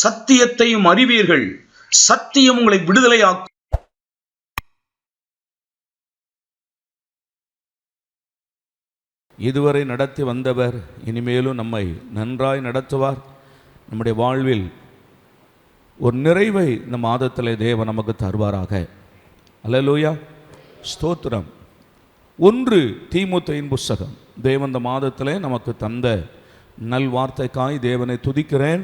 சத்தியத்தையும் அறிவீர்கள், சத்தியம் உங்களை விடுதலையாக்கும். இதுவரை நடத்தி வந்தவர் இனிமேலும் நம்மை நன்றாய் நடத்துவார். நம்முடைய வாழ்வில் ஒரு நிறைவை இந்த மாதத்திலே தேவன் நமக்கு தருவாராக. அல்லேலூயா, ஸ்தோத்திரம். 1 தீமோத்தேயின் புஸ்தகம், தேவன் இந்த மாதத்திலே நமக்கு தந்த நல்வார்த்தைக்காய் தேவனை துதிக்கிறேன்.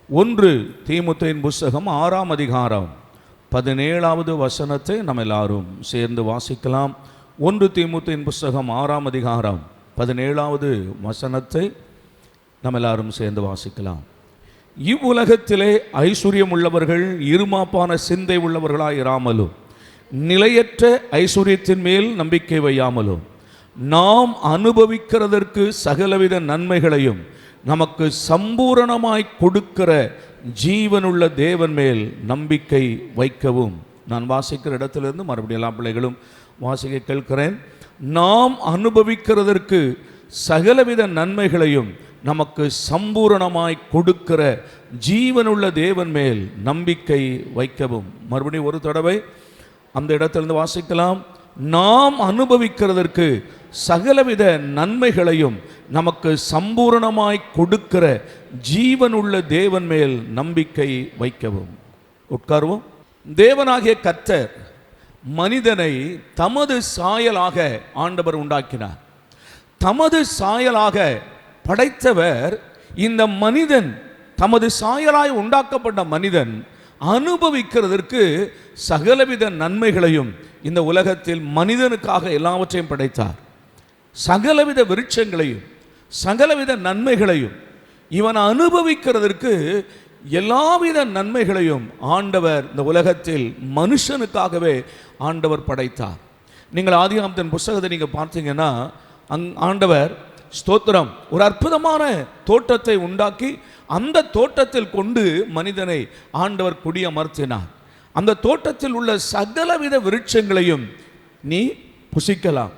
1 தீமோத்தேயின் புஸ்தகம் 6ஆம் அதிகாரம் 17வது வசனத்தை நம்ம எல்லாரும் சேர்ந்து வாசிக்கலாம். 1 தீமோத்தேயின் புஸ்தகம் 6ஆம் அதிகாரம் 17வது வசனத்தை நம்ம எல்லாரும் சேர்ந்து வாசிக்கலாம். இவ்வுலகத்திலே ஐஸ்வர்யம் உள்ளவர்கள் இருமாப்பான சிந்தை உள்ளவர்களாய் இராமலும், நிலையற்ற ஐஸ்வர்யத்தின் மேல் நம்பிக்கை வையாமலும், நாம் அனுபவிக்கிறதற்கு சகலவித நன்மைகளையும் நமக்கு சம்பூரணமாய் கொடுக்கிற ஜீவனுள்ள தேவன் மேல் நம்பிக்கை வைக்கவும். நான் வாசிக்கிற இடத்திலிருந்து மறுபடியும் எல்லா பிள்ளைகளும் வாசிக்க கேட்கிறேன். நாம் அனுபவிக்கிறதற்கு சகலவித நன்மைகளையும் நமக்கு சம்பூரணமாய் கொடுக்கிற ஜீவனுள்ள தேவன் மேல் நம்பிக்கை வைக்கவும். மறுபடியும் ஒரு தடவை அந்த இடத்திலிருந்து வாசிக்கலாம். நாம் அனுபவிக்கிறதற்கு சகலவித நன்மைகளையும் நமக்கு சம்பூரணமாய் கொடுக்கிற ஜீவனுள்ள தேவன் மேல் நம்பிக்கை வைக்கவும். உட்காருவோம். தேவனாகிய கர்த்தர் மனிதனை தமது சாயலாக ஆண்டவர் உண்டாக்கினார். தமது சாயலாக படைத்தவர் இந்த மனிதன், தமது சாயலாய் உண்டாக்கப்பட்ட மனிதன் அனுபவிக்கிறதற்கு சகலவித நன்மைகளையும் இந்த உலகத்தில் மனிதனுக்காக எல்லாவற்றையும் படைத்தார். சகலவித விருட்சங்களையும் சகலவித நன்மைகளையும் இவன் அனுபவிக்கிறதற்கு எல்லாவித நன்மைகளையும் ஆண்டவர் இந்த உலகத்தில் மனுஷனுக்காகவே ஆண்டவர் படைத்தார். நீங்கள் ஆதியாகமத்தின் புஸ்தகத்தை நீங்கள் பார்த்தீங்கன்னா ஆண்டவர் ஸ்தோத்திரம் ஒரு அற்புதமான தோட்டத்தை உண்டாக்கி அந்த தோட்டத்தில் கொண்டு மனிதனை ஆண்டவர் குடியமர்த்தினார். அந்த தோட்டத்தில் உள்ள சகலவித விருட்சங்களையும் நீ புசிக்கலாம்.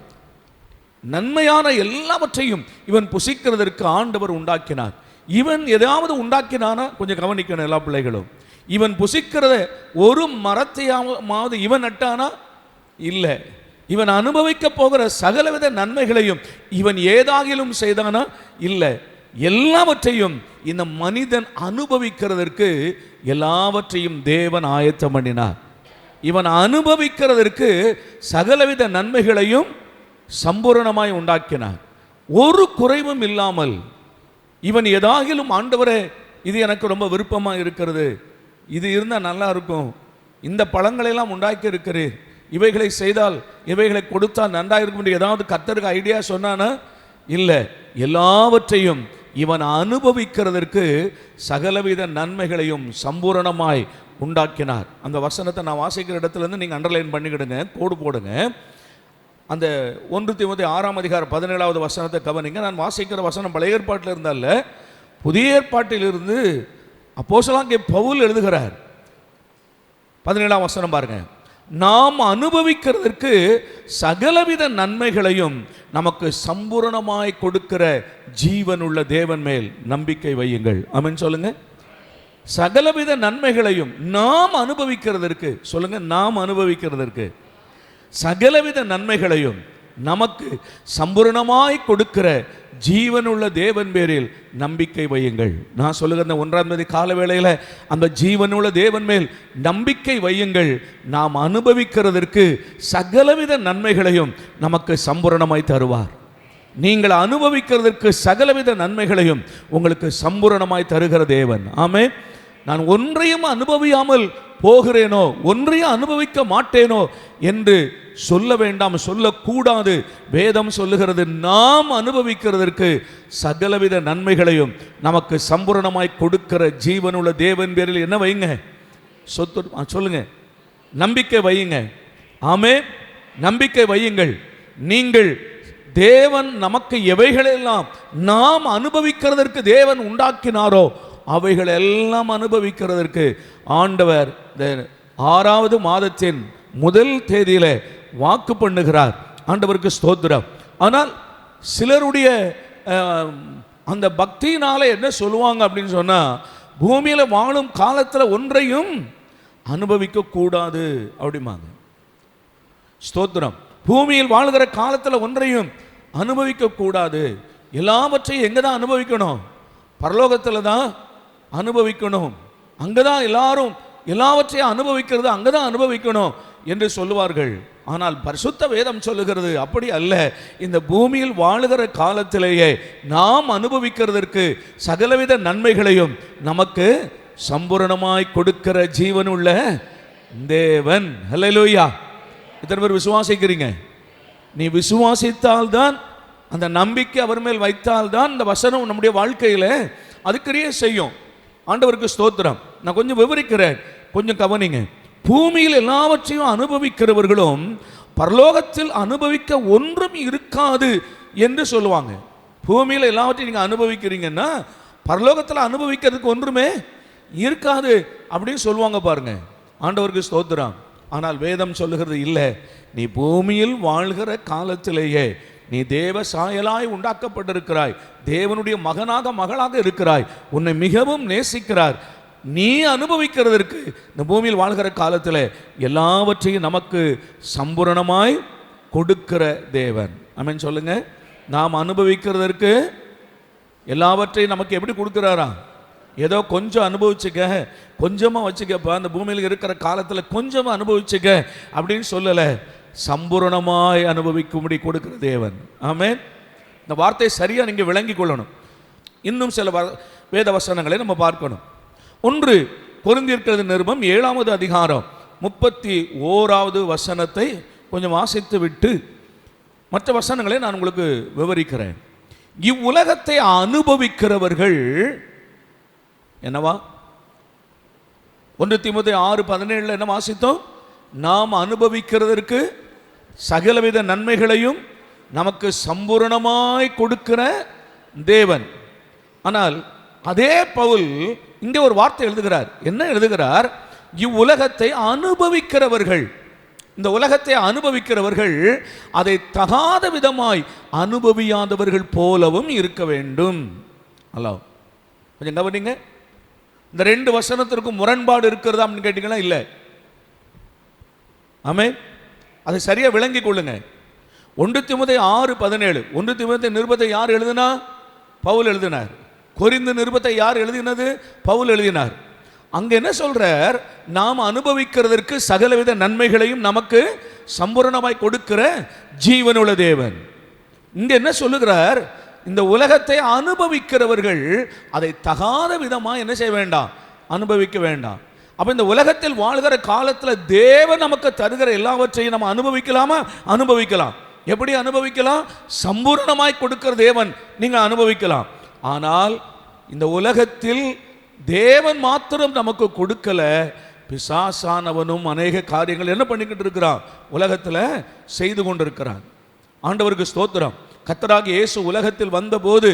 நன்மையான எல்லாவற்றையும் இவன் புசிக்கிறதற்கு ஆண்டவர் உண்டாக்கினார். இவன் எதாவது உண்டாக்கினானா கொஞ்சம் கவனிக்கணும் எல்லா பிள்ளைகளும். இவன் புசிக்கிறத ஒரு மரத்தையாவது இவன் நட்டானா? இல்லை. இவன் அனுபவிக்க போகிற சகலவித நன்மைகளையும் இவன் ஏதாகிலும் செய்தானா? இல்லை. எல்லாவற்றையும் இந்த மனிதன் அனுபவிக்கிறதற்கு எல்லாவற்றையும் தேவன் ஆயத்தம் பண்ணினார். இவன் அனுபவிக்கிறதற்கு சகலவித நன்மைகளையும் சம்பூரணமாய் உண்டாக்கினார். ஒரு குறைவும் இல்லாமல் இவன் ஏதாகிலும் ஆண்டவரே இது எனக்கு ரொம்ப விருப்பமாக இருக்கிறது, இது இருந்தால் நல்லா இருக்கும், இந்த பழங்களெல்லாம் உண்டாக்கி இருக்கிறேன், இவைகளை செய்தால் இவைகளை கொடுத்தால் நன்றாக இருக்கும் ஏதாவது கர்த்தருக்கு ஐடியா சொன்னானா? இல்லை. எல்லாவற்றையும் இவன் அனுபவிக்கிறதற்கு சகலவித நன்மைகளையும் சம்பூரணமாய் உண்டாக்கினார். அந்த வசனத்தை நான் வாசிக்கிற இடத்துலேருந்து நீங்கள் அண்டர்லைன் பண்ணிக்கிடுங்க, கோடு போடுங்க. அந்த 1 தீமோத்தேயு 6ஆம் அதிகாரம் 17வது வசனத்தை கவனிங்க. நான் வாசிக்கிற வசனம் பழைய ஏற்பாட்டில் இருந்தால புதிய ஏற்பாட்டிலிருந்து அப்போஸ்தலனாகிய பவுல் எழுதுகிறார். 17ஆம் வசனம் பாருங்க. நாம் அனுபவிக்கிறதற்கு சகலவித நன்மைகளையும் நமக்கு சம்பூரணமாய் கொடுக்கிற ஜீவனுள்ள தேவன் மேல் நம்பிக்கை வையுங்கள். ஆமென் சொல்லுங்க. சகலவித நன்மைகளையும் நாம் அனுபவிக்கிறதற்கு, சொல்லுங்க, நாம் அனுபவிக்கிறதற்கு சகலவித நன்மைகளையும் நமக்கு சம்பூரணமாய் கொடுக்கிற ஜீவனுள்ள தேவன் பேரில் நம்பிக்கை வையுங்கள். நான் சொல்லுகிற 1ஆம் தேதி கால வேளையில் அந்த ஜீவனுள்ள தேவன் மேல் நம்பிக்கை வையுங்கள். நாம் அனுபவிக்கிறதற்கு சகலவித நன்மைகளையும் நமக்கு சம்பூரணமாய் தருவார். நீங்கள் அனுபவிக்கிறதற்கு சகலவித நன்மைகளையும் உங்களுக்கு சம்பூரணமாய் தருகிற தேவன். ஆமென். நான் ஒன்றையும் அனுபவியாமல் போகிறேனோ, ஒன்றையும் அனுபவிக்க மாட்டேனோ என்று சொல்ல வேண்டாம், சொல்லக்கூடாது. வேதம் சொல்லுகிறது நாம் அனுபவிக்கிறதற்கு சகலவித நன்மைகளையும் நமக்கு சம்பூரணமாய் கொடுக்கிற ஜீவனுள்ள தேவன் பேரில் என்ன வைங்க? சொல்லுங்க, நம்பிக்கை வையுங்க. ஆமென். நம்பிக்கை வையுங்கள். நீங்கள் தேவன் நமக்கு எவைகளெல்லாம் நாம் அனுபவிக்கிறதற்கு தேவன் உண்டாக்கினாரோ அவைகள் எல்லாம் அனுபவிக்கிறதற்கு ஆண்டவர் 6வது மாதத்தின் முதல் தேதியில வாக்கு பண்ணுகிறார். ஆண்டவருக்கு ஸ்தோத்திரம். ஆனால் சிலருடைய அந்த பக்தியினால என்ன சொல்லுவாங்க அப்படின்னு சொன்னா, பூமியில வாழும் காலத்துல ஒன்றையும் அனுபவிக்க கூடாது அப்படிமாங்க. ஸ்தோத்திரம். பூமியில் வாழ்கிற காலத்துல ஒன்றையும் அனுபவிக்க கூடாது. எல்லாவற்றையும் எங்க தான் அனுபவிக்கணும்? பரலோகத்துல தான் அனுபவிக்கணும். அங்கதான் எல்லாரும் எல்லாவற்றையும் அனுபவிக்கிறது, அங்கதான் அனுபவிக்கணும் என்று சொல்லுவார்கள். ஆனால் பரிசுத்த வேதம் சொல்லுகிறது அப்படி அல்ல. இந்த பூமியில் வாழுகிற காலத்திலேயே நாம் அனுபவிக்கிறதற்கு சகலவித நன்மைகளையும் நமக்கு சம்பூரணமாய் கொடுக்கிற ஜீவனுள்ள தேவன். ஹல்லேலூயா. இத்தனை பேர் விசுவாசிக்கிறீங்க? நீ விசுவாசித்தால்தான், அந்த நம்பிக்கை அவர் மேல் வைத்தால்தான் இந்த வசனம் நம்முடைய வாழ்க்கையில் அதுக்கிறியே செய்யும். ஆண்டவருக்கு ஸ்தோத்திரம். நான் கொஞ்சம் விவரிக்கிறேன், கொஞ்சம் கவனிங்க. பூமியில் எல்லாவற்றையும் அனுபவிக்கிறவர்களும் பரலோகத்தில் அனுபவிக்க ஒன்றும் இருக்காது என்று சொல்லுவாங்க. பூமியில் எல்லாவற்றையும் நீங்கள் அனுபவிக்கிறீங்கன்னா பரலோகத்தில் அனுபவிக்கிறதுக்கு ஒன்றுமே இருக்காது அப்படின்னு சொல்லுவாங்க பாருங்க. ஆண்டவருக்கு ஸ்தோத்திரம். ஆனால் வேதம் சொல்லுகிறது இல்லை, நீ பூமியில் வாழ்கிற காலத்திலேயே நீ தேவ சாயலாய் உண்டாக்கப்பட்டிருக்கிறாய், தேவனுடைய மகனாக மகளாக இருக்கிறாய், உன்னை மிகவும் நேசிக்கிறார். நீ அனுபவிக்கிறதற்கு இந்த பூமியில் வாழ்கிற காலத்தில் எல்லாவற்றையும் நமக்கு சம்பூரணமாய் கொடுக்கிற தேவன். ஆமென் சொல்லுங்க. நாம் அனுபவிக்கிறதற்கு எல்லாவற்றையும் நமக்கு எப்படி கொடுக்கிறாரா? ஏதோ கொஞ்சம் அனுபவிச்சுக்க, கொஞ்சமாக வச்சுக்கப்பா, அந்த பூமியில் இருக்கிற காலத்தில் கொஞ்சமாக அனுபவிச்சுக்க அப்படின்னு சொல்லலை. சம்பூரணமாய் அனுபவிக்கும்படி கொடுக்கிற தேவன். ஆமென். இந்த வார்த்தையை சரியாக நீங்கள் விளங்கி கொள்ளணும். இன்னும் சில வேத வசனங்களை நம்ம பார்க்கணும். ஒன்று கொரிந்தியர் நிருபம் 7வது அதிகாரம் 31வது வசனத்தை கொஞ்சம் வாசித்து விட்டு மற்ற வசனங்களை நான் உங்களுக்கு விவரிக்கிறேன். இவ்வுலகத்தை அனுபவிக்கிறவர்கள் என்னவா? 1 தீமோத்தேயு 6:17 என்ன வாசித்தோம்? நாம் அனுபவிக்கிறதற்கு சகலவித நன்மைகளையும் நமக்கு சம்பூரணமாய் கொடுக்கிற தேவன். ஆனால் அதே பவுல் இங்கே ஒரு வார்த்தை எழுதுகிறார். என்ன எழுதுகிறார்? இவ்வுலகத்தை அனுபவிக்கிறவர்கள், இந்த உலகத்தை அனுபவிக்கிறவர்கள் அதை தகாத விதமாய் அனுபவியாதவர்கள் போலவும் இருக்க வேண்டும். அல்ல, கொஞ்சம் கவனிங்க. இந்த 2 வசனத்திற்கும் முரண்பாடு இருக்கிறதா அப்படின்னு கேட்டீங்கன்னா இல்லை. ஆமென். அதை சரியா விளங்கி கொள்ளுங்க. 1 தீமோத்தேயு 6:17, 1 தீமோத்தேயு நிருபத்தை யார் எழுதினா? பவுல் எழுதினார். கொரிந்து நிருபத்தை யார் எழுதினது? பவுல் எழுதினார். அங்க என்ன சொல்றார்? நாம் அனுபவிக்கிறதற்கு சகலவித நன்மைகளையும் நமக்கு சம்பூரணமாய் கொடுக்கிற ஜீவனுள்ள தேவன். இங்க என்ன சொல்லுகிறார்? இந்த உலகத்தை அனுபவிக்கிறவர்கள் அதை தகாத விதமாக என்ன செய்ய வேண்டாம்? அனுபவிக்க வேண்டாம். அப்ப இந்த உலகத்தில் வாழ்கிற காலத்தில் தேவன் நமக்கு தருகிற எல்லாவற்றையும் நம்ம அனுபவிக்கலாமா? அனுபவிக்கலாம். எப்படி அனுபவிக்கலாம்? சம்பூரணமாய் கொடுக்கிற தேவன் நீங்கள் அனுபவிக்கலாம். ஆனால் இந்த உலகத்தில் தேவன் மாத்திரம் நமக்கு கொடுக்கல, பிசாசானவனும் அநேக காரியங்கள் என்ன பண்ணிக்கிட்டு இருக்கிறான்? உலகத்தில் செய்து கொண்டிருக்கிறான். ஆண்டவருக்கு ஸ்தோத்திரம். கர்த்தராகிய இயேசு உலகத்தில் வந்தபோது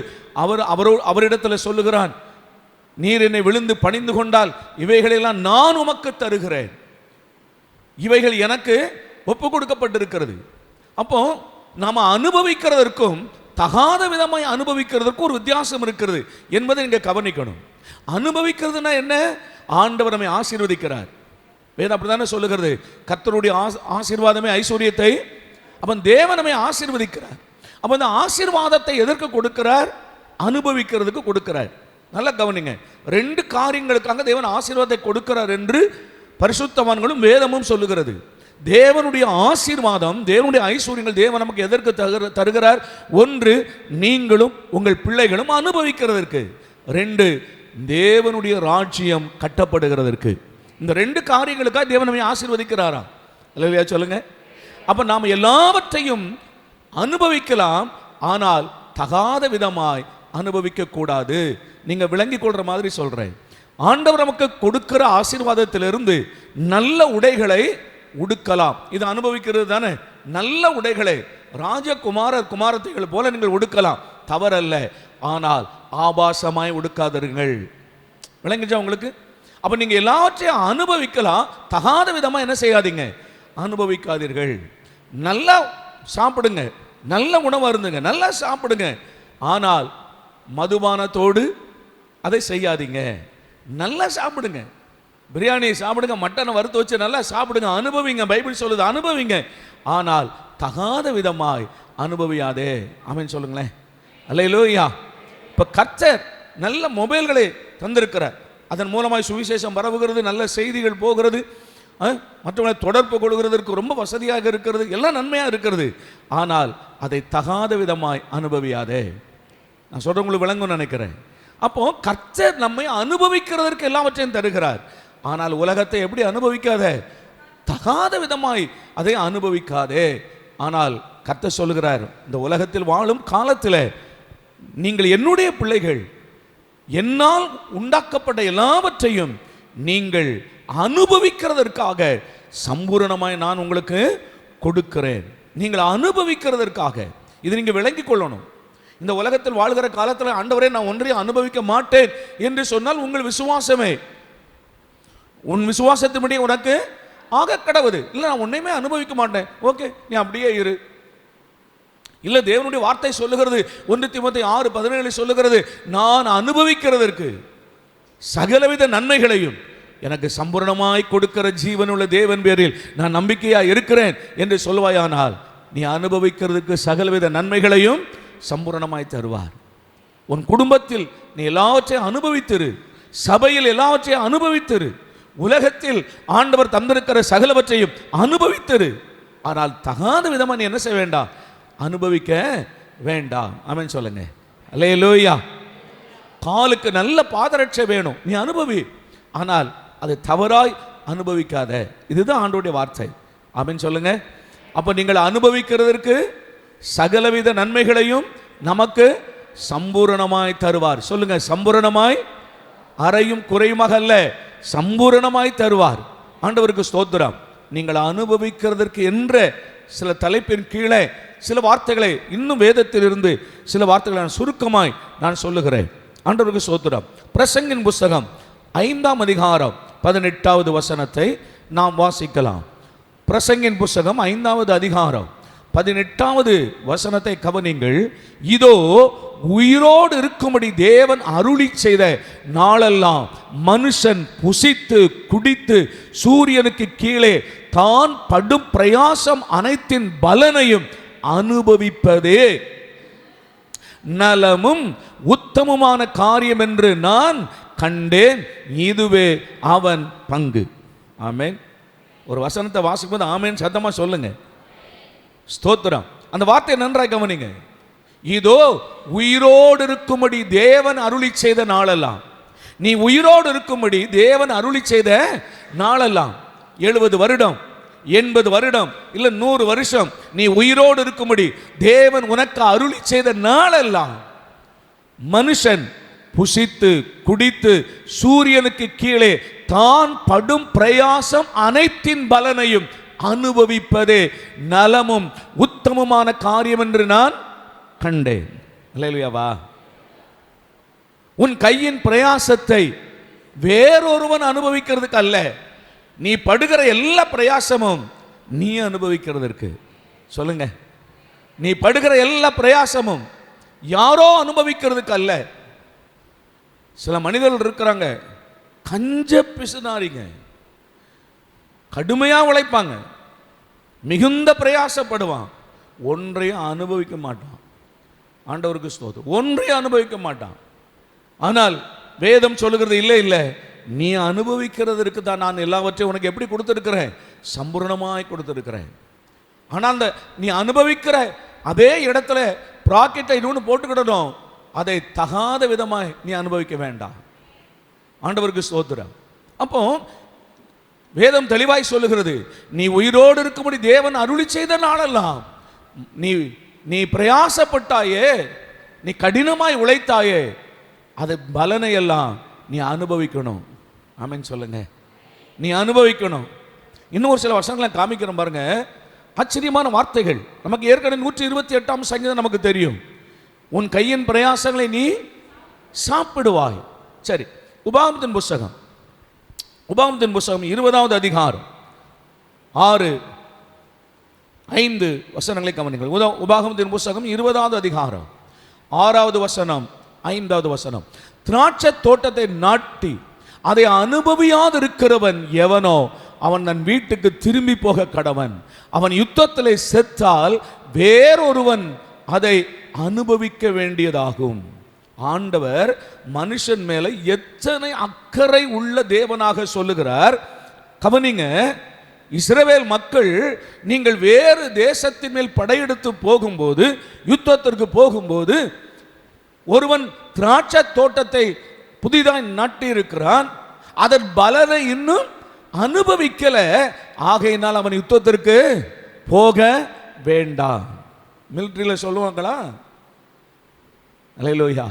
அவரிடத்தில் சொல்லுகிறான், நீர் என்னை விழுந்து பணிந்து கொண்டால் இவைகளெல்லாம் நான் உமக்கு தருகிறேன். இவைகள் எனக்கு ஒப்பு கொடுக்கப்பட்டிருக்கிறது. அப்போ நாம அனுபவிக்கிறதற்கும் தகாத விதமாய் அனுபவிக்கிறதற்கும் ஒரு வித்தியாசம் இருக்கிறது என்பதை நீங்க கவனிக்கணும். அனுபவிக்கிறதுனா என்ன? ஆண்டவர் நம்மை ஆசீர்வதிக்கிறார். வேதம் அப்படித்தானே சொல்லுகிறது, கர்த்தருடைய ஆசீர்வாதமே ஐஸ்வர்யத்தை. அப்ப தேவன் நம்மை ஆசீர்வதிக்கிறார். அப்ப அந்த ஆசீர்வாதத்தை எதற்கு கொடுக்கிறார்? அனுபவிக்கிறதுக்கு கொடுக்கிறார். நல்லா கவனிங்க. 2 காரியங்களுக்காக தேவன் ஆசீர்வாதத்தை கொடுக்கிறார் என்று பரிசுத்தவான்களும் வேதமும் சொல்லுகிறது. தேவனுடைய ஆசீர்வாதம், தேவனுடைய ஐஸ்வர்யங்கள் தேவன் நமக்கு எதற்கு தருகிறார்? 1, நீங்களும் உங்கள் பிள்ளைகளும் அனுபவிக்கிறதற்கு. 2, தேவனுடைய ராஜ்யம் கட்டப்படுகிறதற்கு. இந்த 2 காரியங்களுக்காக தேவன் நம்மை ஆசீர்வதிக்கிறாராம். இல்லையா சொல்லுங்க. அப்ப நாம் எல்லாவற்றையும் அனுபவிக்கலாம், ஆனால் தகாத விதமாய் அனுபவிக்க கூடாது. நீங்க விளங்கிக் கொள்ற மாதிரி சொல்றேன். ஆண்டவர் நமக்கு கொடுக்கிற ஆசீர்வாதத்திலிருந்து நல்ல உடைகளை உடுக்கலாம். இது அனுபவிக்கிறது தானே. நல்ல உடைகளை ராஜகுமாரர் குமாரத்தைகள் போல நீங்கள் உடுக்கலாம், தவறல்ல. ஆனால் ஆபாசமாய் உடுக்காதீர்கள். விளங்குச்சா உங்களுக்கு? அப்ப நீங்க எல்லாவற்றையும் அனுபவிக்கலாம், தகாத விதமா என்ன செய்யாதீங்க? அனுபவிக்காதீர்கள். நல்லா சாப்பிடுங்க, நல்ல உணவு அருந்துங்க, நல்லா சாப்பிடுங்க. ஆனால் மதுபானத்தோடு அதை செய்யாதீங்க. நல்லா சாப்பிடுங்க, பிரியாணியை சாப்பிடுங்க, மட்டனை வறுத்து வச்சு நல்லா சாப்பிடுங்க, அனுபவிங்க. பைபிள் சொல்லுது அனுபவிங்க. ஆனால் தகாத விதமாய் அனுபவியாதே. ஆமென் சொல்லுங்களேன். அல்லேலூயா. இப்போ கர்த்தர் நல்ல மொபைல்களை தந்திருக்கிறார். அதன் மூலமாய் சுவிசேஷம் பரவுகிறது, நல்ல செய்திகள் போகிறது, மற்றவங்களை தொடர்பு கொள்கிறதற்கு ரொம்ப வசதியாக இருக்கிறது, எல்லாம் நன்மையாக இருக்கிறது. ஆனால் அதை தகாத விதமாய் அனுபவியாதே. நான் சொல்றவங்களுக்கு விளங்கும் நினைக்கிறேன். அப்போ கர்த்தர் நம்மை அனுபவிக்கிறதற்கு எல்லாவற்றையும் தருகிறார். ஆனால் உலகத்தை எப்படி அனுபவிக்காத? தகாத விதமாய் அதை அனுபவிக்காதே. ஆனால் கர்த்தர் சொல்லுகிறார், இந்த உலகத்தில் வாழும் காலத்தில் நீங்கள் என்னுடைய பிள்ளைகள், என்னால் உண்டாக்கப்பட்ட எல்லாவற்றையும் நீங்கள் அனுபவிக்கிறதற்காக சம்பூரணமாய் நான் உங்களுக்கு கொடுக்கிறேன். நீங்கள் அனுபவிக்கிறதற்காக. இது நீங்கள் விளங்கிக் கொள்ளணும். இந்த உலகத்தில் வாழ்கிற காலத்தில் ஆண்டவரே நான் ஒன்றையும் அனுபவிக்க மாட்டேன் என்று சொன்னால் உங்கள் விசுவாசமே, உன் விசுவாசத்தின்படி உனக்கு ஆக கடவுது. இல்லை நான் ஒன்றையுமே அனுபவிக்க மாட்டேன், ஓகே நீ அப்படியே இரு. இல்லை, தேவனுடைய வார்த்தை சொல்லுகிறது, 1 தீமோத்தேயு 6:17 சொல்லுகிறது, நான் அனுபவிக்கிறதற்கு சகலவித நன்மைகளையும் எனக்கு சம்பூர்ணமாய் கொடுக்கிற ஜீவனுள்ள தேவன் பேரில் நான் நம்பிக்கையாக இருக்கிறேன் என்று சொல்வாயானால் நீ அனுபவிக்கிறதுக்கு சகலவித நன்மைகளையும் சம்பூர்ணமாய் தருவார். உன் குடும்பத்தில் நீ எல்லாவற்றையும் அனுபவித்திரு, சபையில் எல்லாவற்றையும் அனுபவித்திரு, உலகத்தில் ஆண்டவர் தந்திருக்கிற சகலவற்றையும் அனுபவித்திரு. ஆனால் தகாத விதமாக நீ என்ன செய்ய வேண்டாம்? அனுபவிக்க வேண்டாம். ஆமென் சொல்லுங்க. அல்லேலூயா. காலுக்கு நல்ல பாதரட்சை வேணும், நீ அனுபவி. ஆனால் அதை தவறாய் அனுபவிக்காத. இதுதான் ஆண்டவருடைய வார்த்தை. ஆமென் சொல்லுங்க. அப்போ நீங்கள் அனுபவிக்கிறதற்கு சகலவித நன்மைகளையும் நமக்கு சம்பூரணமாய் தருவார். சொல்லுங்க, சம்பூரணமாய், அறையும் குறையுமாக அல்ல, சம்பூரணமாய் தருவார். ஆண்டவருக்கு ஸ்தோத்திரம். நீங்கள் அனுபவிக்கிறதற்கு என்ற சில தலைப்பின் கீழே சில வார்த்தைகளை, இன்னும் வேதத்திலிருந்து சில வார்த்தைகளை நான் சுருக்கமாய் நான் சொல்லுகிறேன். ஆண்டவருக்கு ஸ்தோத்திரம். பிரசங்கின் புஸ்தகம் 5ஆம் அதிகாரம் 18வது வசனத்தை நாம் வாசிக்கலாம். பிரசங்கின் புஸ்தகம் 5வது அதிகாரம் 18வது வசனத்தை கவனிங்கள். இதோ உயிரோடு இருக்கும்படி தேவன் அருளி செய்த நாளெல்லாம் மனுஷன் புசித்து குடித்து சூரியனுக்கு கீழே தான் படும் பிரயாசம் அனைத்தின் பலனையும் அனுபவிப்பதே நலமும் உத்தமமான காரியம் என்று நான் கண்டேன், இதுவே அவன் பங்கு. ஆமென். ஒரு வசனத்தை வாசிக்கும்போது ஆமென் சத்தமா சொல்லுங்க. ஸ்தோத்திரம். அந்த வார்த்தையை நன்றாய் கவனிங்க. இதோ உயிரோடு இருக்கும்படி தேவன் அருளி செய்த நாளெல்லாம். நீ உயிரோடு இருக்கும்படி தேவன் அருளி செய்த நாளெல்லாம் 70 வருடம் 80 வருடம் இல்ல 100 வருஷம் நீ உயிரோடு இருக்கும்படி தேவன் உனக்கு அருளி செய்த நாளெல்லாம் மனுஷன் புசித்து குடித்து சூரியனுக்கு கீழே தான் படும் பிரயாசம் அனைத்தின் பலனையும் அனுபவிப்பதே நலமும் உத்தமமான காரியம் என்று நான் கண்டேன். அல்லேலூயாவா. உன் கையின் பிரயாசத்தை வேறொருவன் அனுபவிக்கிறதுக்கு அல்ல, நீ படுகிற எல்லா பிரயாசமும் நீ அனுபவிக்கிறதற்கு. சொல்லுங்க, நீ படுகிற எல்லா பிரயாசமும் யாரோ அனுபவிக்கிறதுக்கு அல்ல. சில மனிதர்கள் இருக்கிறாங்க, கஞ்ச பிசுனாரிங்க, கடுமையா உழைப்பாங்க, மிகுந்த பிரயாசப்படுவான், ஒன்றையும் அனுபவிக்க மாட்டான். ஆண்டவருக்கு ஸ்தோத்திரம். ஒன்றையும் அனுபவிக்க மாட்டான். ஆனால் வேதம் சொல்லுகிறது, இல்லை இல்லை, நீ அனுபவிக்கிறதற்கு தான் நான் எல்லாவற்றையும் உனக்கு எப்படி கொடுத்திருக்கிறேன்? சம்பூர்ணமாய் கொடுத்திருக்கிறேன். ஆனால் அந்த நீ அனுபவிக்கிற அதே இடத்துல ப்ராக்கெட்டை இன்னொன்று போட்டுக்கிடணும், அதை தகாத விதமாய் நீ அனுபவிக்க வேண்டாம். ஆண்டவருக்கு ஸ்தோத்திரம். அப்போ வேதம் தெளிவாய் சொல்லுகிறது, நீ உயிரோடு இருக்கும்படி தேவன் அருளி செய்த நாளெல்லாம் நீ பிரயாசப்பட்டாயே, நீ கடினமாய் உழைத்தாயே, அது பலனை எல்லாம் நீ அனுபவிக்கணும். ஆமென் சொல்லுங்க. நீ அனுபவிக்கணும். இன்னும் ஒரு சில வருஷங்களை காமிக்கிறோம் பாருங்க, ஆச்சரியமான வார்த்தைகள். நமக்கு ஏற்கனவே 128ஆம் சங்கீதம் நமக்கு தெரியும். உன் கையின் பிரயாசங்களை நீ சாப்பிடுவாய். சரி, உபாகமத்தின் புஸ்தகம் 20வது அதிகாரம் 6-5 வசனங்களை கவனிங்கள். உபாகமத்தின் புஸ்தகம் 20வது அதிகாரம் 6வது வசனம் 5வது வசனம். திராட்சை தோட்டத்தை நாட்டி அதை அனுபவியாதிருக்கிறவன் எவனோ அவன் தன் வீட்டுக்கு திரும்பி போக கடவன். அவன் யுத்தத்திலே செத்தால் வேறொருவன் அதை அனுபவிக்க வேண்டியதாகும். ஆண்டவர் மனுஷன் மேல எத்தனை அக்கறை உள்ள தேவனாக சொல்லுகிறார். கவனிங்க, இஸ்ரவேல் மக்கள் நீங்கள் வேறு தேசத்தின் மேல் படையெடுத்து போகும்போது, யுத்தத்திற்கு போகும்போது, ஒருவன் திராட்சை தோட்டத்தை புதிதாய் நாட்டி இருக்கிறான், அதன் பலனை இன்னும் அனுபவிக்கல, ஆகையினால் அவன் யுத்தத்திற்கு போக வேண்டாம். மிலிட்டரியில் சொல்லுவாங்களா? அல்லேலூயா.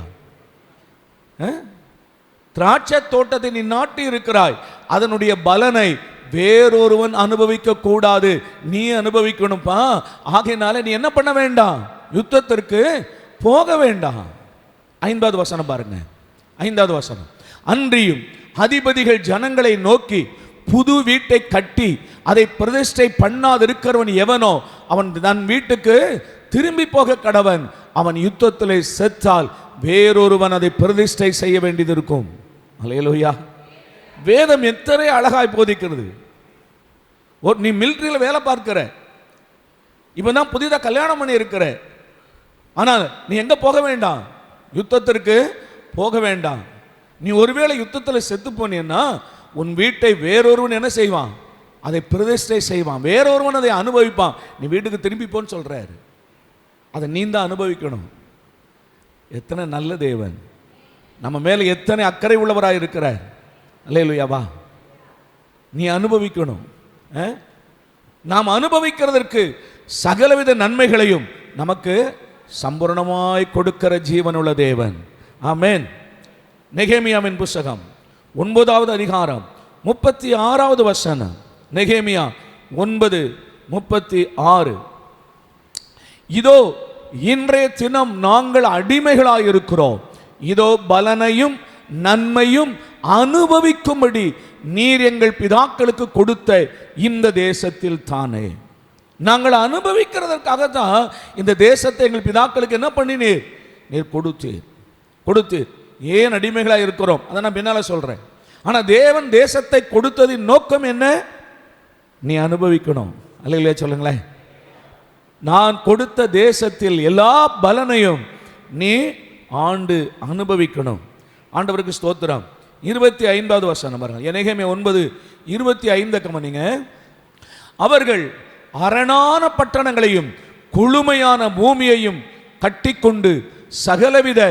திராட்சை தோட்டத்தை நீ நாட்டி இருக்கிறாய், அதனுடைய பலனை வேறொருவன் அனுபவிக்க கூடாது, நீ அனுபவிக்கணும்பா. ஆகையினால நீ என்ன பண்ண வேண்டாம்? யுத்தத்திற்கு போக வேண்டாம். 5வது வசனம் பாருங்க. 5வது வசனம். அன்றியும் அதிபதிகள் ஜனங்களை நோக்கி, புது வீட்டை கட்டி அதை பிரதிஷ்டை பண்ணாதிருக்கிறவன் எவனோ அவன் தன் வீட்டுக்கு திரும்பி போக கடவன். அவன் யுத்தத்திலே செத்தால் வேறொருவன் அதை பிரதிஷ்டை செய்ய வேண்டியது இருக்கும். அல்லேலூயா. வேதம் எத்தனை அழகாய் போதிக்கிறது. நீ மிலிட்டரியில் வேலை பார்க்கிற, இப்பதான் புதிதாக கல்யாணம் பண்ணி இருக்கிற, ஆனால் நீ எங்க போக வேண்டாம்? யுத்தத்திற்கு போக வேண்டாம். நீ ஒருவேளை யுத்தத்தில் செத்து போனீன்னா உன் வீட்டை வேறொருவன் என்ன செய்வான்? அதை பிரதிஷ்டை செய்வான், வேறொருவன் அதை அனுபவிப்பான். நீ வீட்டுக்கு திரும்பி போன்னு சொல்றாரு. அதை நீ தான் அனுபவிக்கணும். எத்தனை நல்ல தேவன், நம்ம மேல எத்தனை அக்கறை உள்ளவராக இருக்கிறார். அல்லேலூயாவா. நீ அனுபவிக்கணும். நாம் அனுபவிக்கிறதற்கு சகலவித நன்மைகளையும் நமக்கு சம்பூர்ணமாய் கொடுக்கிற ஜீவனுள்ள தேவன். ஆமென். நெகேமியாவின் புத்தகம் 9வது அதிகாரம் 36வது வசனம். நெகேமியா 9:36. இதோ இன்றைய தினம் நாங்கள் அடிமைகளாயிருக்கிறோம், இதோ பலனையும் நன்மையும் அனுபவிக்கும்படி நீர் எங்கள் பிதாக்களுக்கு கொடுத்த இந்த தேசத்தில் தானே. நாங்கள் அனுபவிக்கிறதற்காக தான் இந்த தேசத்தை எங்கள் பிதாக்களுக்கு என்ன பண்ணினீர்? நீர் கொடுத்தீர். ஏன் அடிமைகளாக இருக்கிறோம் அதை நான் பின்னால சொல்றேன். ஆனா தேவன் தேசத்தை கொடுத்ததின் நோக்கம் என்ன? நீ அனுபவிக்கணும். அல்லேலூயா சொல்லுங்களேன். நான் கொடுத்த தேசத்தில் எல்லா பலனையும் நீ ஆண்டு அனுபவிக்கணும். ஆண்டவருக்கு ஸ்தோத்திரம். 25வது வசனம் பாருங்க. நெகேமியா 9:25 கவனிங்க. அவர்கள் அரணான பட்டணங்களையும் குளுமையான பூமியையும் கட்டிக்கொண்டு சகலவித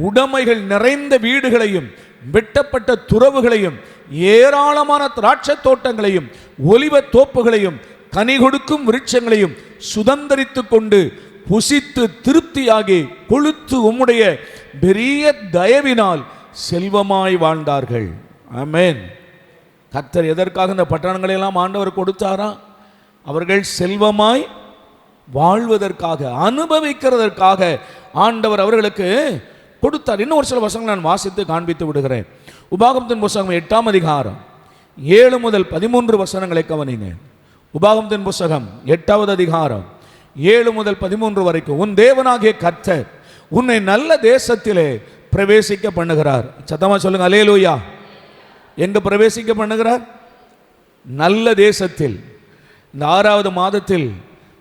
உடைமைகள் நிறைந்த வீடுகளையும் வெட்டப்பட்ட துறவுகளையும் ஏராளமான திராட்சை தோட்டங்களையும் ஒலிவ தோப்புகளையும் கனி கொடுக்கும் விருட்சங்களையும் சுதந்தரித்துக் கொண்டு புசித்து திருப்தியாகி கொழுத்து உம்முடைய பெரிய தயவினால் செல்வமாய் வாழ்ந்தார்கள். ஆமென். கர்த்தர் எதற்காக இந்த பட்டணங்களை எல்லாம் ஆண்டவர் கொடுத்தாரா? அவர்கள் செல்வமாய் வாழ்வதற்காக, அனுபவிக்கிறதற்காக ஆண்டவர் அவர்களுக்கு கொடுத்தார். இன்னும் ஒரு சில வசனங்கள் நான் வாசித்து காண்பித்து விடுகிறேன். உபாகமத்தின் புத்தகம் 8ஆம் அதிகாரம் 7 முதல் 13 வசனங்களை கவனிங்க. உபாகமத்தின் புத்தகம் 8வது அதிகாரம் 7 முதல் 13 வரைக்கும். உன் தேவனாகிய கர்த்தர் உன்னை நல்ல தேசத்திலே பிரவேசிக்க பண்ணுகிறார். சத்தமா சொல்லுங்க அல்லேலூயா. எங்க பிரவேசிக்க பண்ணுகிறார்? நல்ல தேசத்தில். இந்த 6வது மாதத்தில்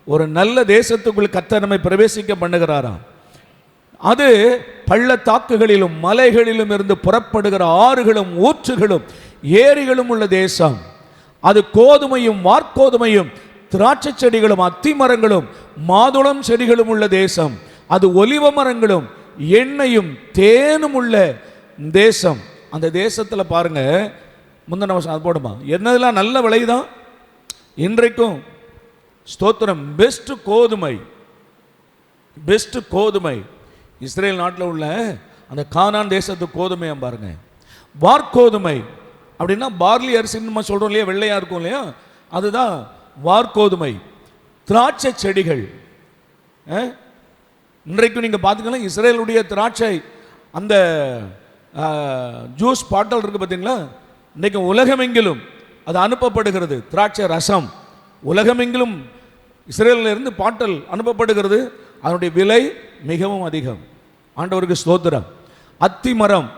ஒரு நல்ல தேசத்துக்குள் கர்த்தர் நம்மை பிரவேசிக்க பண்ணுகிறாராம். அது பள்ளத்தாக்குகளிலும் மலைகளிலும் இருந்து புறப்படுகிற ஆறுகளும் ஊற்றுகளும் ஏரிகளும் உள்ள தேசம். அது கோதுமையும் வார்கோதுமையும் திராட்சை செடிகளும் அத்தி மரங்களும் மாதுளம் செடிகளும் உள்ள தேசம். அது ஒலிவ மரங்களும் எண்ணெயும் தேனும் உள்ள தேசம். அந்த தேசத்தில் பாருங்க, முந்தின வருஷம் அது போடுமா, என்னதெல்லாம் நல்ல விளைதான் இன்றைக்கும். ஸ்தோத்திரம். பெஸ்ட் கோதுமை இஸ்ரேல் நாட்டில் உள்ள அந்த கானான் தேசத்து கோதுமையை பாருங்க. வார்கோதுமை அப்படின்னா பார்லி அரிசின்னு நம்ம சொல்றோம் இல்லையா, வெள்ளையா இருக்கும் இல்லையா, அதுதான் வார்கோதுமை. திராட்சை செடிகள் இன்றைக்கும் நீங்க பார்த்தீங்கன்னா இஸ்ரேலுடைய திராட்சை அந்த ஜூஸ் பாட்டல் இருக்கு பார்த்தீங்களா, இன்றைக்கு உலகமெங்கிலும் அது அனுப்பப்படுகிறது. திராட்சை ரசம் உலகமெங்கிலும் இஸ்ரேலில் இருந்து பாட்டல் அனுப்பப்படுகிறது. அதனுடைய விலை மிகவும் அதிகம். ஆண்டவருக்கு ஸ்தோத்திரம். அத்தி மரம்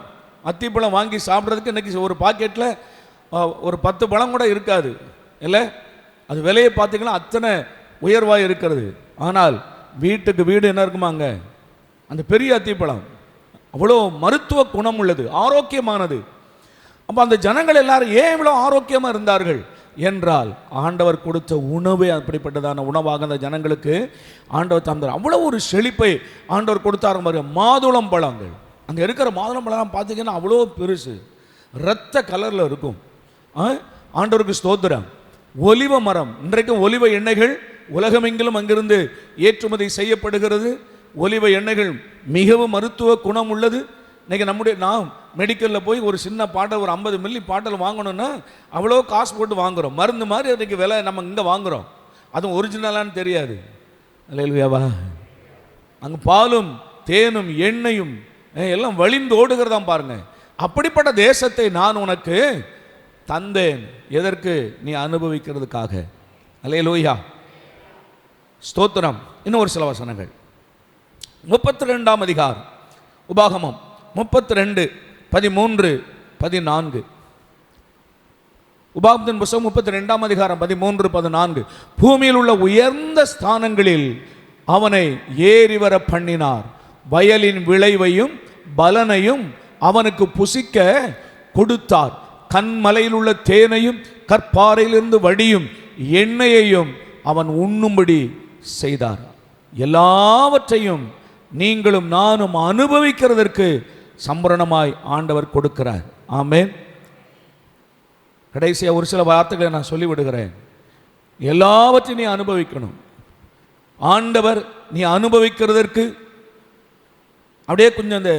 அத்திப்பழம் வாங்கி சாப்பிட்றதுக்கு இன்றைக்கி ஒரு பாக்கெட்டில் ஒரு 10 பழம் கூட இருக்காது இல்லை. அது விலையை பார்த்தீங்கன்னா அத்தனை உயர்வாக இருக்கிறது. ஆனால் வீட்டுக்கு வீடு என்ன இருக்குமாங்க, அந்த பெரிய அத்திப்பழம் அவ்வளோ மருத்துவ குணம் உள்ளது, ஆரோக்கியமானது. அப்போ அந்த ஜனங்கள் எல்லாரும் ஏன் இவ்வளோ ஆரோக்கியமாக இருந்தார்கள் என்றால் ஆண்டவர் கொடுத்த உணவே அப்படிப்பட்டதான உணவாக அந்த ஜனங்களுக்கு ஆண்டவர் தந்தார். அவ்வளோ ஒரு செழிப்பை ஆண்டவர் கொடுத்தாரு. மாதிரி மாதுளம் பழங்கள், அங்கே இருக்கிற மாதுளம் பழம் பார்த்தீங்கன்னா அவ்வளோ பெருசு, இரத்த கலரில் இருக்கும். ஆண்டவருக்கு ஸ்தோத்திரம். ஒலிவ மரம், இன்றைக்கும் ஒலிவ எண்ணெய்கள் உலகமெங்கிலும் அங்கிருந்து ஏற்றுமதி செய்யப்படுகிறது. ஒலிவ எண்ணெய்கள் மிகவும் மருத்துவ குணம் உள்ளது. இன்றைக்கி நாம் மெடிக்கலில் போய் ஒரு சின்ன பாட்டில் ஒரு 50 மில்லி பாட்டில் வாங்கணும்னா அவ்வளோ காசு போட்டு வாங்குகிறோம். மருந்து மாதிரி இன்றைக்கி விலை நம்ம இங்கே வாங்குகிறோம். அதுவும் ஒரிஜினலான்னு தெரியாது. இல்லையாவா? அங்கே பாலும் தேனும் எண்ணெயும் எல்லாம் வழிந்து ஓடுகிறதாம் பாருங்க. அப்படிப்பட்ட தேசத்தை நான் உனக்கு தந்தேன். எதற்கு? நீ அனுபவிக்கிறதுக்காக. அல்லேலூயா, ஸ்தோத்திரம். இன்னும் ஒரு சில வசனங்கள். 32ஆம் அதிகாரம் உபாகமம் 32, 13, 14. உபாகமத்தின் புத்தகம் 32ஆம் அதிகாரம் 13, 14. பூமியில் உள்ள உயர்ந்த ஸ்தானங்களில் அவனை ஏறி வர பண்ணினார். வயலின் விளைவையும் பலனையும் அவனுக்கு புசிக்க கொடுத்தார். கண்மலையில் உள்ள தேனையும் கற்பாறையிலிருந்து வடியும் எண்ணெயையும் அவன் உண்ணும்படி செய்தார். எல்லாவற்றையும் நீங்களும் நானும் அனுபவிக்கிறதற்கு சம்பரணமாய் ஆண்டவர் கொடுக்கிறார். ஆமென். கடைசியாக ஒரு சில வார்த்தைகளை நான் சொல்லிவிடுகிறேன். எல்லாவற்றையும் நீ அனுபவிக்கணும். ஆண்டவர் நீ அனுபவிக்கிறதற்கு அப்படியே கொஞ்சம் அந்த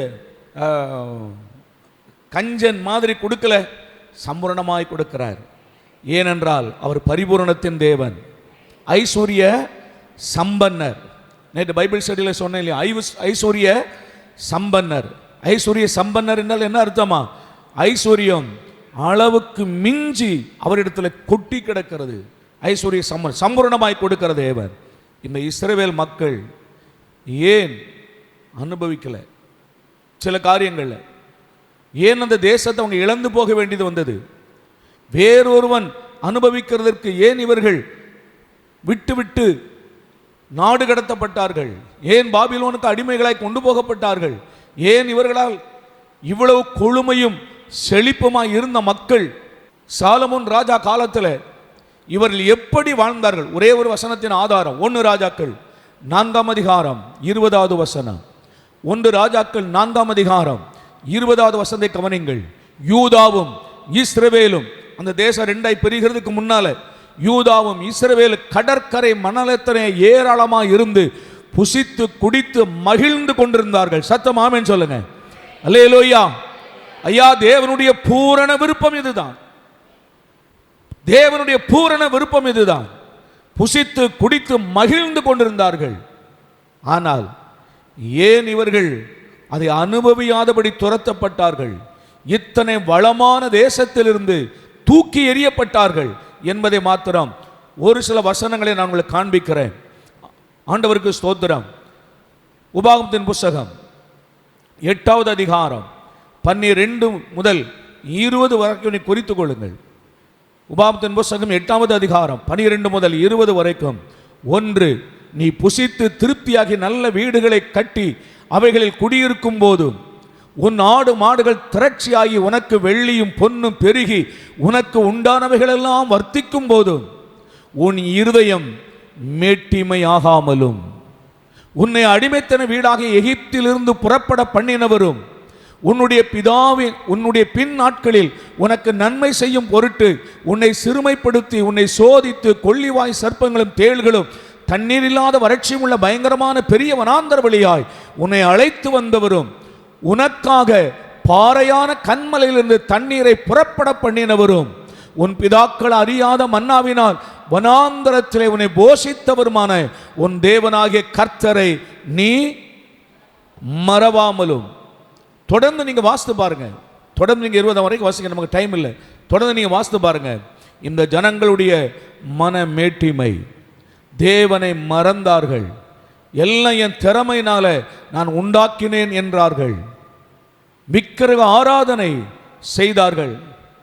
கஞ்சன் மாதிரி கொடுக்கல, சம்பூரணமாய் கொடுக்கிறார். ஏனென்றால் அவர் பரிபூரணத்தின் தேவன், ஐஸ்வர்ய சம்பன்னர். நேற்று பைபிள் ஸ்டடியில் சொன்னேன் இல்லையா, ஐஸ்வர்ய சம்பன்னர். ஐஸ்வர்ய சம்பன்னர் என்றால் என்ன அர்த்தமா? ஐஸ்வர்யம் அளவுக்கு மிஞ்சி அவரிடத்தில் கொட்டி கிடக்கிறது. ஐஸ்வர்ய சம்பூரணமாய் கொடுக்கிற தேவன். இந்த இஸ்ரவேல் மக்கள் ஏன் அனுபவிக்கலை சில காரியங்களில்? ஏன் அந்த தேசத்தை அவங்க இழந்து போக வேண்டியது வந்தது? வேறொருவன் அனுபவிக்கிறதற்கு ஏன் இவர்கள் விட்டு விட்டு நாடு கடத்தப்பட்டார்கள்? ஏன் பாபிலோனுக்கு அடிமைகளாய் கொண்டு போகப்பட்டார்கள்? ஏன் இவர்களால் இவ்வளவு கொழுமையும் செழிப்புமாய் இருந்த மக்கள் சாலமோன் ராஜா காலத்தில் இவர்கள் எப்படி வாழ்ந்தார்கள்? ஒரே ஒரு வசனத்தின் ஆதாரம் 1 ராஜாக்கள் 4ஆம் அதிகாரம் 20வது வசனம். 1 ராஜாக்கள் 4ஆம் அதிகாரம் 20வது வசனத்தை கவனிங்கள். யூதாவும் இஸ்ரவேலும், அந்த தேசம் 2ஆய் பிரிகிறதுக்கு முன்னால யூதாவும் இஸ்ரவேலும் கடற்கரை மணலத்தனை ஏராளமாக இருந்து புசித்து குடித்து மகிழ்ந்து கொண்டிருந்தார்கள். சத்தம் ஆமென் சொல்லுங்க. அல்லேலூயா. ஐயா, தேவனுடைய பூரண விருப்பம் இதுதான். தேவனுடைய பூரண விருப்பம் இதுதான். புசித்து குடித்து மகிழ்ந்து கொண்டிருந்தார்கள். ஆனால் ஏன் இவர்கள் அதை அனுபவியாதபடி துரத்தப்பட்டார்கள்? இத்தனை வளமான தேசத்திலிருந்து தூக்கி எறியப்பட்டார்கள் என்பதை மாத்திரம் ஒரு சில வசனங்களை நான் உங்களுக்கு காண்பிக்கிறேன். ஆண்டவருக்கு ஸ்தோத்திரம். உபாகமத்தின் புத்தகம் 8வது அதிகாரம் 12 முதல் 20 வரைக்கும் குறித்துக் கொள்ளுங்கள். உபாகமத்தின் புத்தகம் 8வது அதிகாரம் 12 முதல் 20 வரைக்கும். 1, நீ புசித்து திருப்தியாகி நல்ல வீடுகளை கட்டி அவைகளில் குடியிருக்கும் போதும், உன் ஆடு மாடுகள் திரட்சியாகி உனக்கு வெள்ளியும் பொன்னும் பெருகி உனக்கு உண்டானவைகளெல்லாம் வர்த்திக்கும் போதும், உன் இருதயம் மேட்டிமையாகாமலும், உன்னை அடிமைத்தன வீடாக எகிப்திலிருந்து புறப்பட பண்ணினவரும், உன்னுடைய பின் நாட்களில் உனக்கு நன்மை செய்யும் பொருட்டு உன்னை சிறுமைப்படுத்தி உன்னை சோதித்து கொள்ளிவாய் சர்ப்பங்களும் தேள்களும் தண்ணீர் இல்லாத வறட்சியும் உள்ள பயங்கரமான பெரிய வனாந்தர வழியாய் உன்னை அழைத்து வந்தவரும், உனக்காக பாறையான கண்மலையிலிருந்து தண்ணீரை புறப்பட பண்ணினவரும், உன் பிதாக்கள் அறியாத மன்னாவினால் வனாந்தரத்திலே உன்னை போஷித்தவருமான உன் தேவனாகிய கர்த்தரை நீ மறவாமலும். தொடர்ந்து நீங்க வாசித்து பாருங்க. தொடர்ந்து நீங்க 20 வரைக்கும் வாசிக்க நமக்கு டைம் இல்லை. தொடர்ந்து நீங்க வாசித்து பாருங்க. இந்த ஜனங்களுடைய மன மேட்டிமை, தேவனை மறந்தார்கள். எல்லாம் என் திறமையினால நான் உண்டாக்கினேன் என்றார்கள். விக்கிரக ஆராதனை செய்தார்கள்.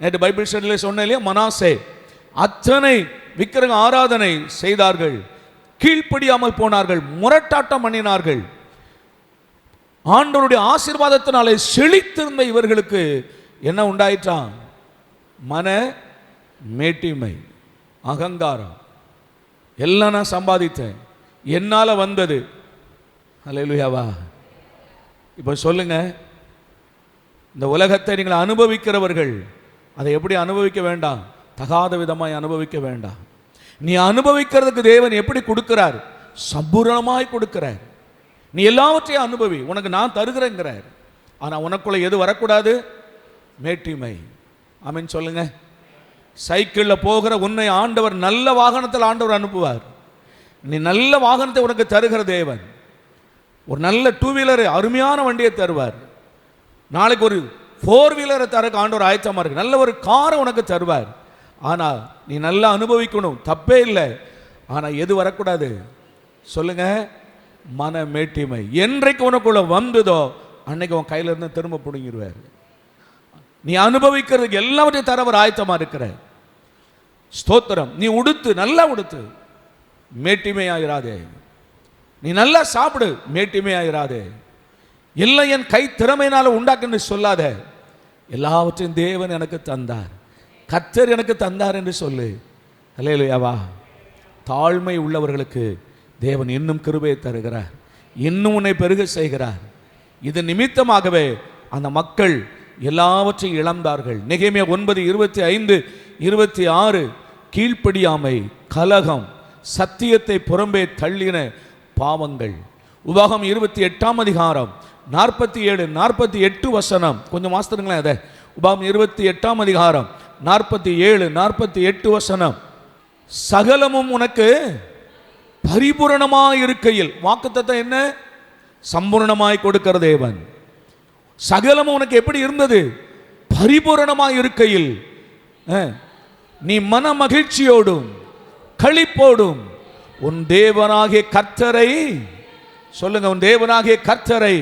நேற்று பைபிள் ஸ்டடியில சொன்னேன் இல்லையா, மனாசே அத்தனை விக்கிரக ஆராதனை செய்தார்கள். கீழ்ப்படியாமல் போனார்கள், முரட்டாட்டம் பண்ணினார்கள். ஆண்டவருடைய ஆசீர்வாதத்தினாலே செழித்திருந்த இவர்களுக்கு என்ன உண்டாயிற்றான்? மன மேட்டிமை, அகங்காரம். எல்லாம் நான் சம்பாதித்தேன், என்னால் வந்தது. அல்லேலூயாவா? இப்போ சொல்லுங்க, இந்த உலகத்தை நீங்கள் அனுபவிக்கிறவர்கள் அதை எப்படி அனுபவிக்க வேண்டாம்? தகாத விதமாய் அனுபவிக்க வேண்டாம். நீ அனுபவிக்கிறதுக்கு தேவன் எப்படி கொடுக்கிறார்? சம்பூரணமாய் கொடுக்கிறார். நீ எல்லாவற்றையும் அனுபவி, உனக்கு நான் தருகிறேங்கிறார். ஆனால் உனக்குள்ள எது வரக்கூடாது? மேட்டிமை. ஆமென் சொல்லுங்க. சைக்கிளில் போகிற உன்னை ஆண்டவர் நல்ல வாகனத்தில் ஆண்டவர் அனுப்புவார். நீ நல்ல வாகனத்தை உனக்கு தருகிற தேவன். ஒரு நல்ல 2 வீலர் அருமையான வண்டியை தருவார். நாளைக்கு ஒரு 4 வீலரை தரக்கு ஆண்டவர் ஆயத்தமாக இருக்கு. நல்ல ஒரு காரை உனக்கு தருவார். ஆனால் நீ நல்லா அனுபவிக்கணும், தப்பே இல்லை. ஆனால் எது வரக்கூடாது சொல்லுங்க? மன மேட்டிமை. என்றைக்கு உனக்குள்ள வந்ததோ அன்னைக்கு உன் கையில இருந்து திரும்ப பிடுங்கிடுவார். நீ அனுபவிக்கிறதுக்கு எல்லாவற்றையும் தரவர் ஆயத்தமாக இருக்கிற. ஸ்தோத்திரம். நீ உடுத்து, நல்லா உடுத்து, மேட்டிமையாயிராதே. நீ நல்லா சாப்பிடு, மேட்டிமையாயிராதே. எல்லாம் என் கை திறமையினால உண்டாக்குன்னு சொல்லாத. எல்லாவற்றையும் தேவன் எனக்கு தந்தார், கர்த்தர் எனக்கு தந்தார் என்று சொல்லு. அல்லேலூயாவா? தாழ்மை உள்ளவர்களுக்கு தேவன் இன்னும் கிருபையை தருகிறார், இன்னும் உன்னை பெருக செய்கிறார். இது நிமித்தமாகவே அந்த மக்கள் எல்லாவற்றையும் இழந்தார்கள். நெகேமியா 9:25-26 கீழ்ப்படியாமை, கலகம், சத்தியத்தை புறம்பே தள்ளின பாவங்கள். உபாகம் 28ஆம் அதிகாரம் 47-48 வசனம். கொஞ்சம் வாசித்துங்களேன் அதை. உபாகம் 28ஆம் அதிகாரம் 47-48 வசனம். சகலமும் உனக்கு பரிபூரணமாய் இருக்கையில், வாக்குத்தத்தம் என்ன? சம்பூர்ணமாய் கொடுக்கிற தேவன். சகலமும் உனக்கு எப்படி இருந்தது? பரிபூரணமாய் இருக்கையில் நீ மன மகிழ்ச்சியோடும் களிப்போடும் உன் தேவனாகிய கர்த்தரை, சொல்லுங்க, உன் தேவனாகிய கர்த்தரை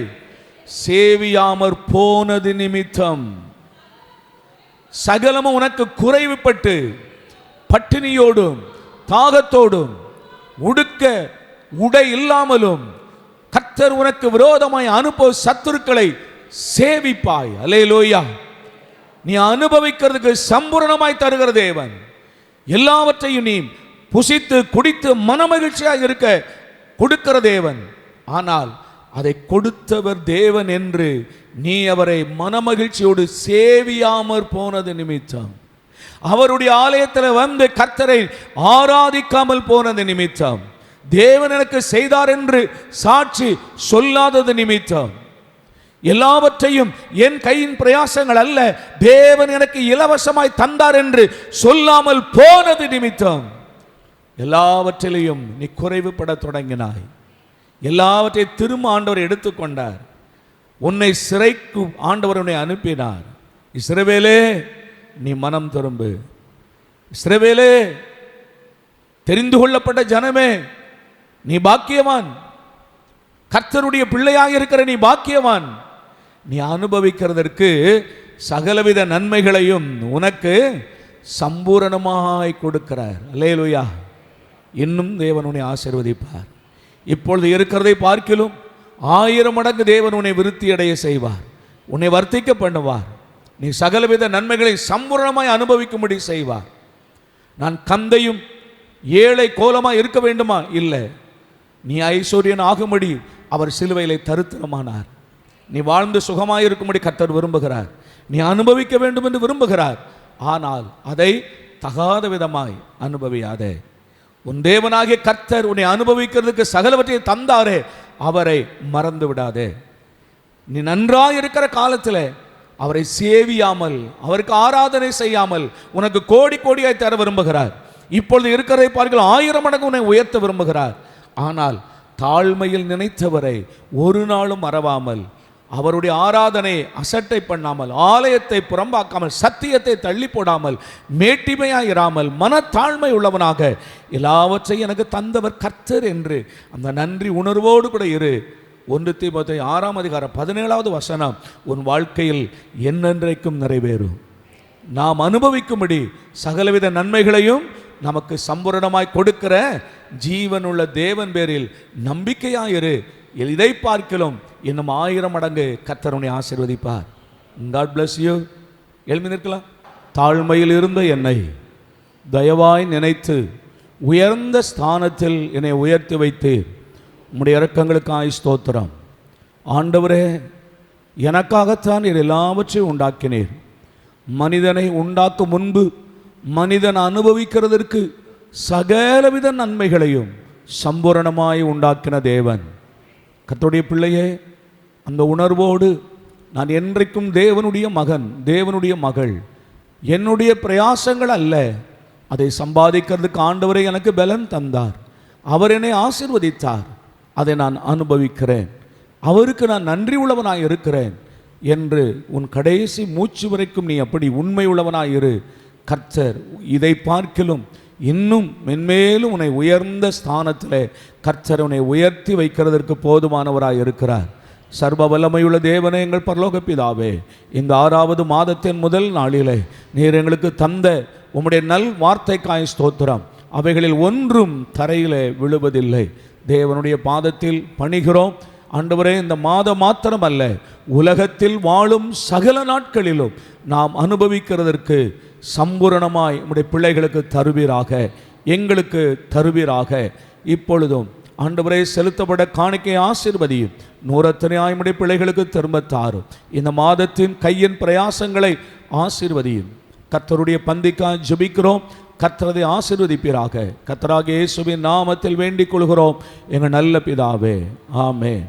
சேவியாமற் போனது நிமித்தம். சகலமும் உனக்கு குறைவுபட்டு பட்டினியோடும் தாகத்தோடும் உடுக்க உடை இல்லாமலும் கர்த்தர் உனக்கு விரோதமாய் அனுப்பும் சத்துருக்களை சேவிப்பாய். அல்லேலூயா! நீ அனுபவிக்கிறதுக்கு சம்பூரணமாய் தருகிற தேவன். எல்லாவற்றையும் நீ புசித்து குடித்து மனமகிழ்ச்சியாக இருக்க கொடுக்கிற தேவன். ஆனால் அதை கொடுத்தவர் தேவன் என்று நீ அவரை மனமகிழ்ச்சியோடு சேவியாமற் போனது நிமித்தம், அவருடைய ஆலயத்தில் வந்து கர்த்தரை ஆராதிக்காமல் போனது நிமித்தம், தேவன் எனக்கு செய்தார் என்று சாட்சி சொல்லாதது நிமித்தம், எல்லாவற்றையும் என் கையின் பிரயாசங்கள் அல்ல, தேவன் எனக்கு இலவசமாய் தந்தார் என்று சொல்லாமல் போனது நிமித்தம், எல்லாவற்றிலையும் நீ குறைவுபட தொடங்கினாய். எல்லாவற்றையும் திரும்ப ஆண்டவர் எடுத்துக்கொண்டார். உன்னை சிறைக்கு ஆண்டவர் உன்னை அனுப்பினார். இஸ்ரவேலே, நீ மனம் திரும்பு. இஸ்ரவேலே, தெரிந்து கொள்ளப்பட்ட ஜனமே, நீ பாக்கியவான். கர்த்தருடைய பிள்ளையாக இருக்கிற நீ பாக்கியவான். நீ அனுபவிக்கிறதற்கு சகலவித நன்மைகளையும் உனக்கு சம்பூரணமாய் கொடுக்கிறார். அல்லேலூயா! இன்னும் தேவன் உன்னை ஆசீர்வதிப்பார். இப்பொழுது இருக்கிறதை பார்க்கிலும் 1000 மடங்கு தேவன் உன்னை விருத்தி அடைய செய்வார், உன்னை வர்த்திக்க பண்ணுவார். நீ சகலவித நன்மைகளை சம்பூரணமாய் அனுபவிக்கும்படி செய்வார். நான் கந்தையும் ஏழை கோலமாய் இருக்க வேண்டுமா? இல்லை. நீ ஐஸ்வர்யன் ஆகும்படி அவர் சிலுவையிலே தரித்திரமானார். நீ வாழ்ந்து சுகமாய் இருக்கும்படி கர்த்தர் விரும்புகிறார். நீ அனுபவிக்க வேண்டும் என்று விரும்புகிறார். ஆனால் அதை தகாத விதமாய் அனுபவியாதே. உன் தேவனாகிய கர்த்தர் உன்னை அனுபவிக்கிறதுக்கு சகலவற்றையும் தந்தாரே, அவரை மறந்து விடாதே. நீ நன்றாய் இருக்கிற காலத்தில் அவரை சேவியாமல், அவருக்கு ஆராதனை செய்யாமல் உனக்கு கோடி கோடியாய் தர விரும்புகிறார். இப்பொழுது இருக்கிறதை பார்க்கலாம் 1000 மடங்கு உன்னை உயர்த்த விரும்புகிறார். ஆனால் தாழ்மையில் நினைத்தவரை ஒரு நாளும் மறவாமல், அவருடைய ஆராதனை அசட்டை பண்ணாமல், ஆலயத்தை புறம்பாக்காமல், சத்தியத்தை தள்ளி போடாமல், மேட்டிமையாயிராமல், மனத்தாழ்மை உள்ளவனாக எல்லாவற்றையும் எனக்கு தந்தவர் கர்த்தர் என்று அந்த நன்றி உணர்வோடு கூட இரு. 1 தீமோத்தேயு 6:17 உன் வாழ்க்கையில் என்னென்றைக்கும் நிறைவேறும். நாம் அனுபவிக்கும்படி சகலவித நன்மைகளையும் நமக்கு சம்பூரணமாய் கொடுக்கிற ஜீவனுள்ள தேவன் பேரில் நம்பிக்கையாயிரு. இதை பார்க்கலாம் இன்னும் 1000 மடங்கு கர்த்தர் உன்னை ஆசீர்வதிப்பார். God bless you. எழும்பி நிற்கலாம். தாழ்மையில் இருந்த என்னை தயவாய் நினைத்து உயர்ந்த ஸ்தானத்தில் என்னை உயர்த்தி வைத்தீர். உம்முடைய இரக்கங்களுக்காய் ஸ்தோத்திரம். ஆண்டவரே, எனக்காகத்தான் நீர் எல்லாவற்றையும் உண்டாக்கினீர். மனிதனை உண்டாக்கும் முன்பு மனிதன் அனுபவிக்கிறதற்கு சகலவித நன்மைகளையும் சம்பூரணமாய் உண்டாக்கின தேவன். கர்த்தருடைய பிள்ளையே, அந்த உணர்வோடு நான் என்றைக்கும் தேவனுடைய மகன், தேவனுடைய மகள். என்னுடைய பிரயாசங்கள் அல்ல, அதை சம்பாதிக்கிறதுக்கு ஆண்டவரை எனக்கு பலன் தந்தார். அவர் என்னை ஆசீர்வதித்தார். அதை நான் அனுபவிக்கிறேன். அவருக்கு நான் நன்றி உள்ளவனாய் இருக்கிறேன் என்று உன் கடைசி மூச்சு வரைக்கும் நீ அப்படி உண்மை உள்ளவனாய் இரு. கர்த்தர் இதை பார்க்கிலும் இன்னும் மென்மேலும் உன்னை உயர்ந்த ஸ்தானத்திலே கர்த்தர் உன்னை உயர்த்தி வைக்கிறதற்கு போதுமானவராய் இருக்கிறார். சர்வ வல்லமையுள்ள தேவனே, எங்கள் பரலோக பிதாவே, இந்த 6வது மாதத்தின் முதல் நாளிலே நீர் எங்களுக்கு தந்த உம்முடைய நல் வார்த்தைக்காய் ஸ்தோத்திரம். அவைகளில் ஒன்றும் தரையிலே விழுவதில்லை. தேவனுடைய பாதத்தில் பணிகிறோம் ஆண்டவரே. இந்த மாதம் மாத்திரம் அல்ல, உலகத்தில் வாழும் சகல நாட்களிலும் நாம் அனுபவிக்கிறதற்கு சம்பூரணமாய் உம்முடைய பிள்ளைகளுக்கு தருவீராக, எங்களுக்கு தருவீராக. இப்பொழுதும் ஆண்டவரே, செலுத்தப்பட காணிக்கை ஆசீர்வதியும். 100 உம்முடைய பிள்ளைகளுக்கு திரும்ப தாரும். இந்த மாதத்தின் கையின் பிரயாசங்களை ஆசீர்வதியும். கர்த்தருடைய பந்திக்காய் ஜெபிக்கிறோம். கர்த்தரை ஆசீர்வதிப்பீராக. கர்த்தராகிய இயேசுவின் நாமத்தில் வேண்டிக் கொள்கிறோம் எங்கள் நல்ல பிதாவே. ஆமென்.